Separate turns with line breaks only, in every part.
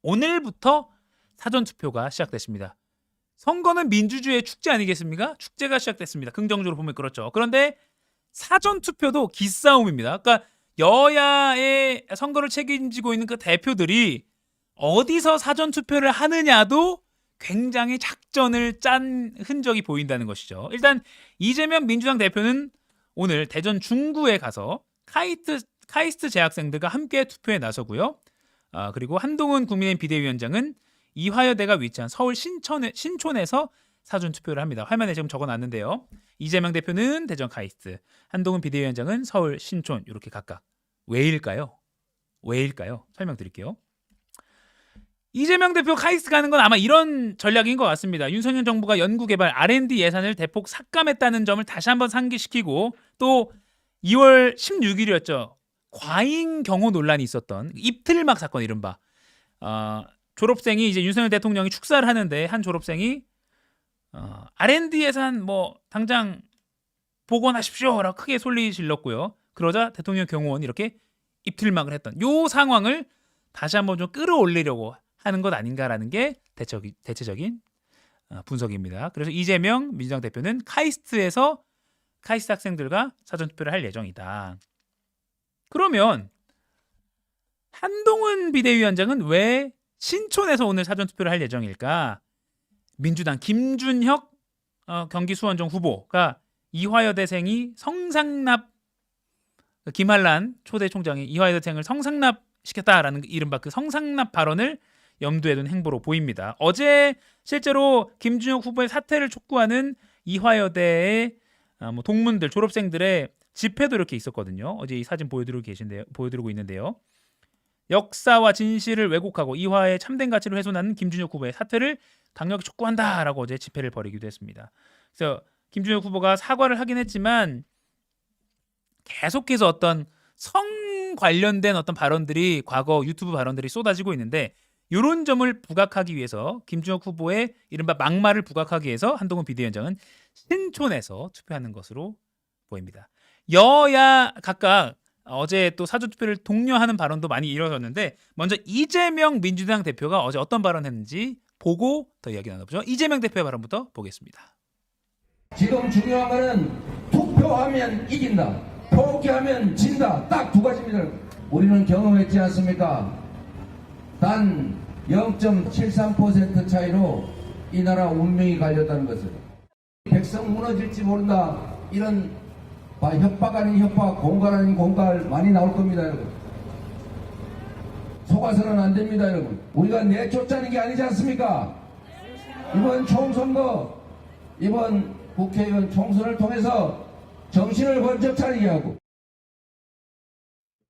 오늘부터 사전투표가 시작됐습니다. 선거는 민주주의의 축제 아니겠습니까? 축제가 시작됐습니다. 긍정적으로 보면 그렇죠. 그런데 사전투표도 기싸움입니다. 그러니까 여야의 선거를 책임지고 있는 그 대표들이 어디서 사전투표를 하느냐도 굉장히 작전을 짠 흔적이 보인다는 것이죠. 일단 이재명 민주당 대표는 오늘 대전 중구에 가서 카이스트 재학생들과 함께 투표에 나서고요. 그리고 한동훈 국민의힘 비대위원장은 이화여대가 위치한 서울 신촌에서 사전투표를 합니다. 화면에 지금 적어놨는데요. 이재명 대표는 대전 카이스트, 한동훈 비대위원장은 서울 신촌, 이렇게 각각. 왜일까요? 설명드릴게요. 이재명 대표 카이스트 가는 건 아마 이런 전략인 것 같습니다. 윤석열 정부가 연구개발 R&D 예산을 대폭 삭감했다는 점을 다시 한번 상기시키고, 또 2월 16일이었죠. 과잉 경호 논란이 있었던 입틀막 사건, 이른바 졸업생이 이제 윤석열 대통령이 축사를 하는데 한 졸업생이 R&D 예산 뭐 당장 복원하십시오라고 크게 소리 질렀고요. 그러자 대통령 경호원이 이렇게 입틀막을 했던 요 상황을 다시 한번 좀 끌어올리려고 하는 것 아닌가라는 게 대체적인 분석입니다. 그래서 이재명 민주당 대표는 카이스트 학생들과 사전투표를 할 예정이다. 그러면 한동훈 비대위원장은 왜 신촌에서 오늘 사전투표를 할 예정일까? 민주당 김준혁 경기 수원정 후보가 이화여대생이 김한란 초대 총장이 이화여대생을 성상납 시켰다라는 이른바 그 성상납 발언을 염두에 둔 행보로 보입니다. 어제 실제로 김준혁 후보의 사퇴를 촉구하는 이화여대의 동문들, 졸업생들의 집회도 이렇게 있었거든요. 어제 이 사진 보여드리고 있는데요. 역사와 진실을 왜곡하고 이화의 참된 가치를 훼손하는 김준혁 후보의 사퇴를 강력히 촉구한다라고 어제 집회를 벌이기도 했습니다. 그래서 김준혁 후보가 사과를 하긴 했지만 계속해서 어떤 성 관련된 어떤 발언들이 과거 유튜브 발언들이 쏟아지고 있는데, 이런 점을 부각하기 위해서 김준혁 후보의 이른바 막말을 부각하기 위해서 한동훈 비대위원장은 신촌에서 투표하는 것으로 보입니다. 여야 각각 어제 또 사전투표를 독려하는 발언도 많이 이뤄졌는데, 먼저 이재명 민주당 대표가 어제 어떤 발언했는지 보고 더 이야기 나눠보죠. 이재명 대표의 발언부터 보겠습니다.
지금 중요한 거는 투표하면 이긴다, 포기하면 진다, 딱 두 가지입니다. 우리는 경험했지 않습니까? 단 0.73% 차이로 이 나라 운명이 갈렸다는 것을. 백성 무너질지 모른다, 이런 협박 아닌 협박, 공갈 아닌 공갈 많이 나올 겁니다, 여러분. 속아서는 안 됩니다, 여러분. 우리가 내쫓자는 게 아니지 않습니까? 이번 총선거, 이번 국회의원 총선을 통해서 정신을 번쩍 차리게 하고.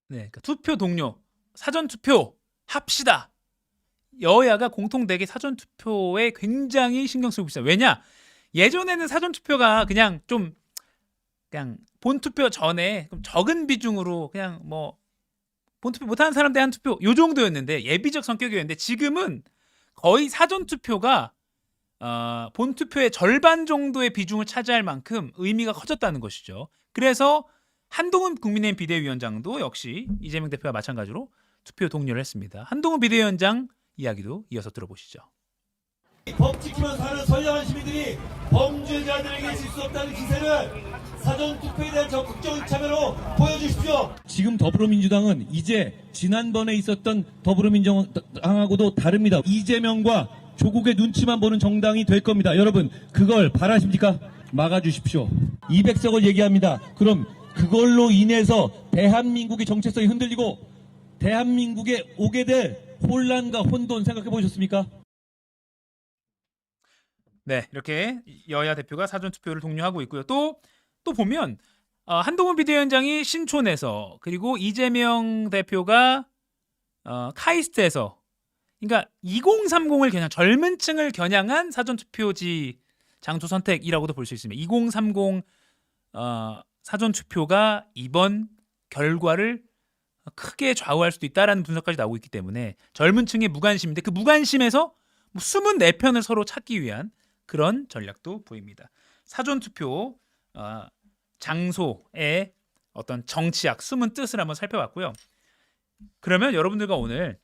네, 그러니까 투표 동료, 사전투표 합시다. 여야가 공통되게 사전투표에 굉장히 신경 쓰고 있어요. 왜냐? 예전에는 사전투표가 그냥 본투표 전에 적은 비중으로 그냥 뭐 본투표 못하는 사람들 한 투표 요 정도였는데, 예비적 성격이었는데, 지금은 거의 사전투표가 본투표의 절반 정도의 비중을 차지할 만큼 의미가 커졌다는 것이죠. 그래서 한동훈 국민의힘 비대위원장도 역시 이재명 대표와 마찬가지로 투표 동료를 했습니다. 한동훈 비대위원장 이야기도 이어서 들어보시죠.
법 지키면서 사는 선량한 시민들이 범죄자들에게 질 수 없다는 기세를 사전투표에 대한 적극적인 참여로 보여주십시오.
지금 더불어민주당은 이제 지난번에 있었던 더불어민주당하고도 다릅니다. 이재명과 조국의 눈치만 보는 정당이 될 겁니다. 여러분, 그걸 바라십니까? 막아주십시오. 200석을 얘기합니다. 그럼 그걸로 인해서 대한민국의 정체성이 흔들리고 대한민국에 오게 될 혼란과 혼돈 생각해 보셨습니까?
네, 이렇게 여야 대표가 사전투표를 독려하고 있고요. 또 보면 한동훈 비대위원장이 신촌에서, 그리고 이재명 대표가 카이스트에서, 그러니까 2030을 겨냥, 젊은 층을 겨냥한 사전투표지 장소 선택이라고도 볼 수 있습니다. 2030 사전투표가 이번 결과를 크게 좌우할 수도 있다라는 분석까지 나오고 있기 때문에 젊은 층의 무관심인데, 그 무관심에서 숨은 내 편을 서로 찾기 위한 그런 전략도 보입니다. 사전투표 장소의 어떤 정치학, 숨은 뜻을 한번 살펴봤고요. 그러면 여러분들과 오늘